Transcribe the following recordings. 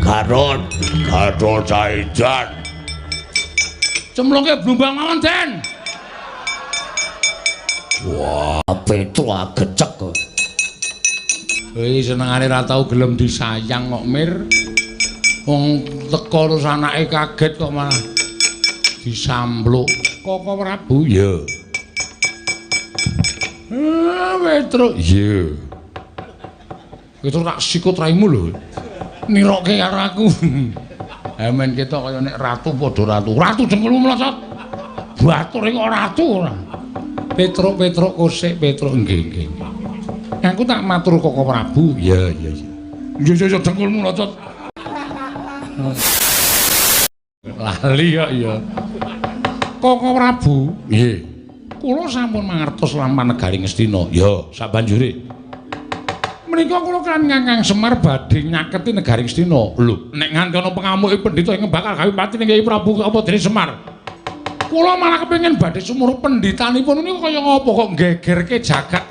Garut Caidan. Cemplungke blumbang mawon, Den. Wah, Petro agecek kok. Senengane ra tau gelem disayang kok, Mir. Wong teko terus anake kaget kok malah disampluk. Koko Prabu, ya. Petro, iya. Petro tak sikut raimu lho. Nirokke karo aku. Men ketok kaya nek ratu padha ratu. Ratu jengkelmu mlosot. Bature kok ratu ora. Petro kosek Petro nggih. Aku tak matur Koko Prabu. Iya. Iya jengkelmu mlosot. Lali kok ya. Koko Prabu. Nggih. Kula sampun mangertos lampan negari Ngastina. Ya, sabanjure. Menika kula kan Kakang Semar badhe nyaketi negari Ngastina. Lho, nek nganti ana pengamuke pendhita ing bakal gawe pati ning Kyai Prabu apa dene Semar. Kula malah kepengin badhe sumurup pendhitanipun niku kaya ngapa kok gegerke jagat.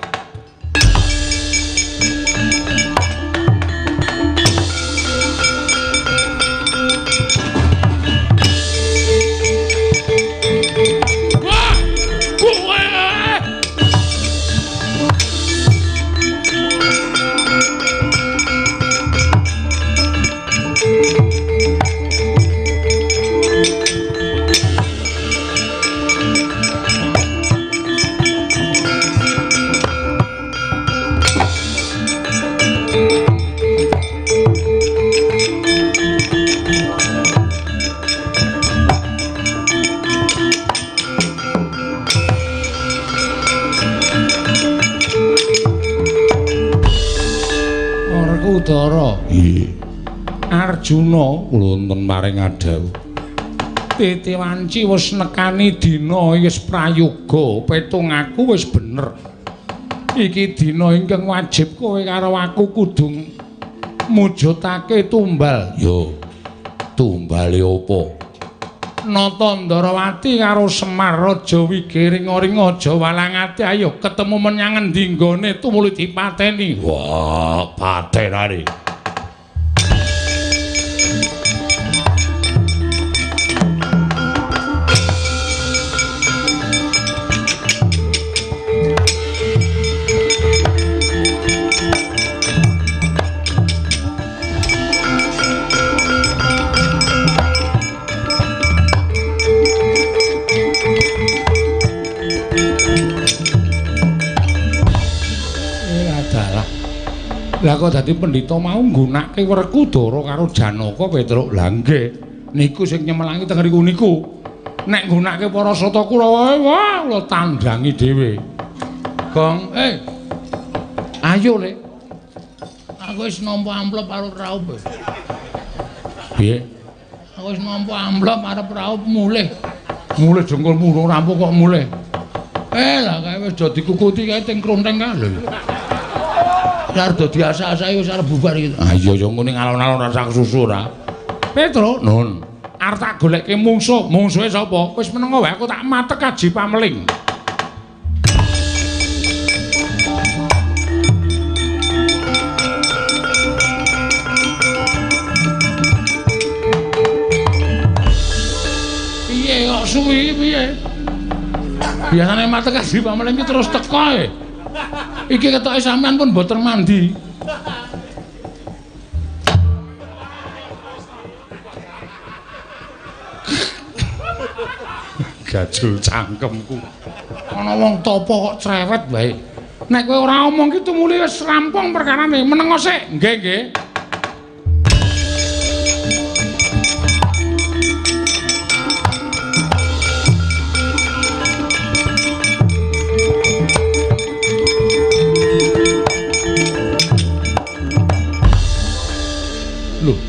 Udara. Nggih. Arjuna wonten maring adhawu. Titiwanci wis nekani dina wis prayoga, petungaku wis bener. Iki dina ingkang wajib kowe karo aku kudu mujudake tumbal. Yo. Tumbale apa? Nata Ndarawati karo Semar Raja Wigiring-oring aja walangati ayo ketemu menyang endi nggone tumuli dipateni. Wah, patenane. Lah kok dadi pendhita mau nggunakake Werkudara karo Janaka Petruk. Lah nggih, niku sing nyemelangi teng riku niku. Nek nggunakake para sata Kurawa wah kula tandhangi dhewe. Gong, ayo Le. Aku wis nampa amplop karo raup. Piye? Aku wis nampa amplop arep raup mulih. Mulih jengkulmu rampung kok mulih. Lah kae wis do dikukuti kae teng kronteng kae lho. Arep dadi asa-asake wis arep bubar iki. Ah iya ya ngene ngalon-alon rasa kesusu ora. Petro, nun. Arep tak goleke mungsuh. Mungsuhe sapa? Wis menengo wae aku tak matek Aji Pameling. Piye kok suwi piye? Biasane matek Aji Pameling iki terus teko e. Iki ketoke sampean pun mboten mandi. Gajul cangkemku. Ana wong topo kok cerewet wae. Nek kowe ora omong ki tumuli wis rampung perkarane. Menengo sik. Nggih.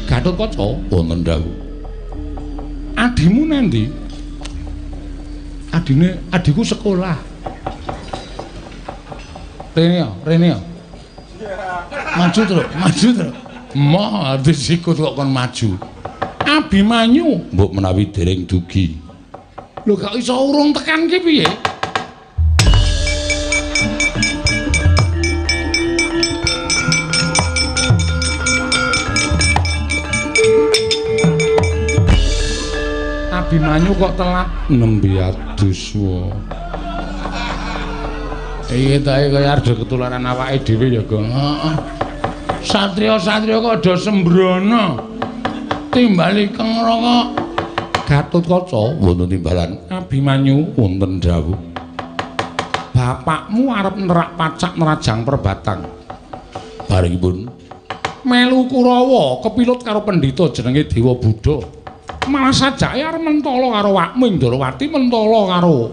Gatotkaca wonten dawuh. Adimu nendi? Adiku sekolah. Rene. Maju terus. Moh disikut kok kon maju. Abimanyu mbok menawi dereng dugi. Lho gak iso urung tekan ki piye? Abimanyu kok telat nembe adus wae. Iki ta kaya arep ketularan awake dhewe ya, Gong. Heeh. Satriya-satriya kok ada sembrono. Timbali kengra kok Gatotkaca wonten timbalan. Abimanyu wonten dawuh. Bapakmu arep nerak pacak nerajang perbatang. Barengipun melu Kurawa kepilut karo pendhita jenenge Dewa Buddha. Malah sajake arep mentala karo wakmu Indrawati mentala karo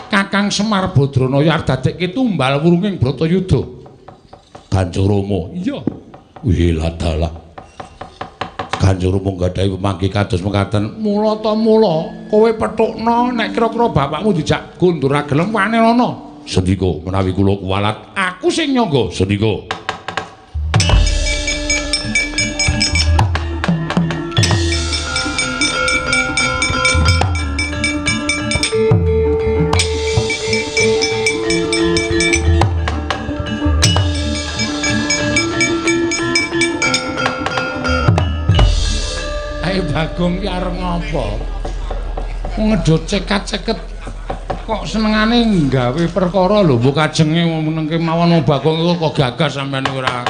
Kakang Semar Badranaya arep dadekke tumbal wurunging Bratayuda. Kanjeng Rama, iya. Wila dalah. Kanjeng Rama gadhahi pemanggi kados mekaten. Mula ta mula kowe petukna nek kira-kira bapakmu dijak kundur ra gelem wane ana. Sendika menawi kula kuwalat, aku sing nyangga. Sendika. Bagong ki arep ngopo? Ngedot cekat-ceket kok senengane nggawe perkara lho, mbok kajenge menengke mawon Bagong kok gagas sampean ora.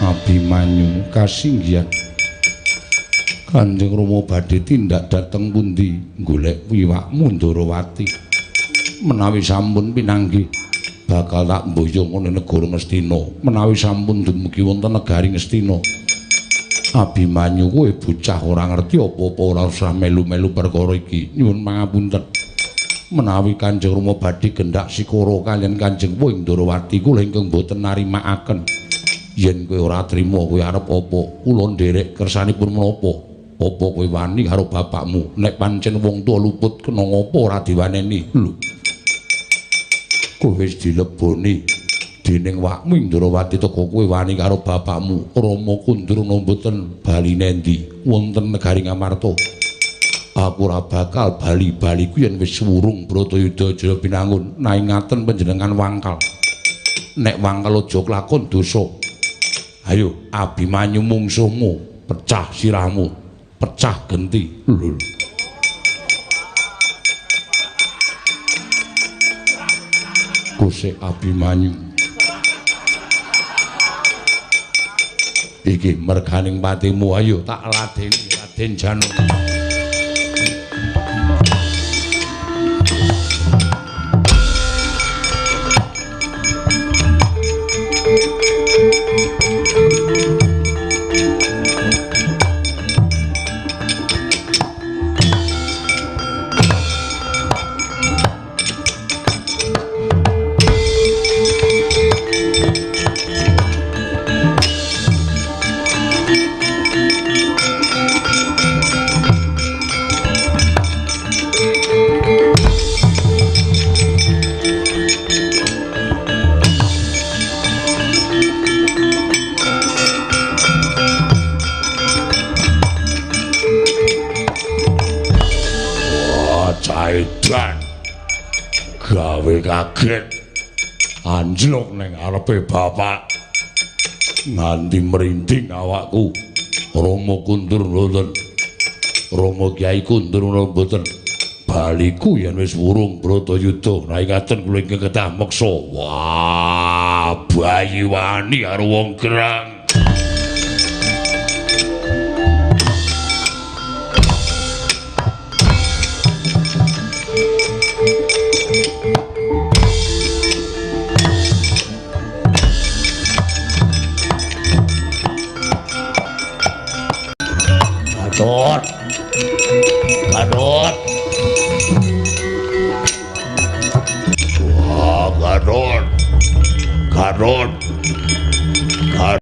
Abimanyu kasinggihan Kanjeng Rama badhe tindak dhateng pundi golek wiwakmu Ndrawati menawi sampun pinanggih bakal tak mboyong ning negara Ngastina menawi sampun dumugi wonten negari Ngastina Abimanyu kowe bocah ora ngerti apa-apa ora usah melu-melu perkara iki nyuwun pangapunten menawi Kanjeng Rama badhe gendhak sikara kaliyan Kanjeng Wing Ndrawati kula ingkang boten narimakaken yen kowe ora trima kowe arep apa kula nderek kersanipun menapa apa kowe wani karo bapakmu nek pancen wong tuwa luput kena ngapa ora diwaneni lho kowe wis dileboni dening wakmu Ndrawati teko kowe wani karo bapakmu Rama Kundurana mboten bali nendi wonten negari Ngamarta aku ora bakal bali-bali ku yen wis wurung Bratayuda Jaya Pinangun naingaken panjenengan wangkal nek wangkal aja klakon dosa. Ayo Abimanyu mungsuhmu pecah sirahmu pecah genti lho Gusik Abimanyu iki merganing patimu ayo tak ladeni Raden Janaka Edan gawe kaget anjlok ning arepe bapak nganti merinding awakku Rama Kundurana Rama Kyai Kundurana mboten baliku yen wis wurung Bratayuda naingaken kula ingkang kedah meksa wah bayi wani karo wong gerang Garut Garut wah Garut Garut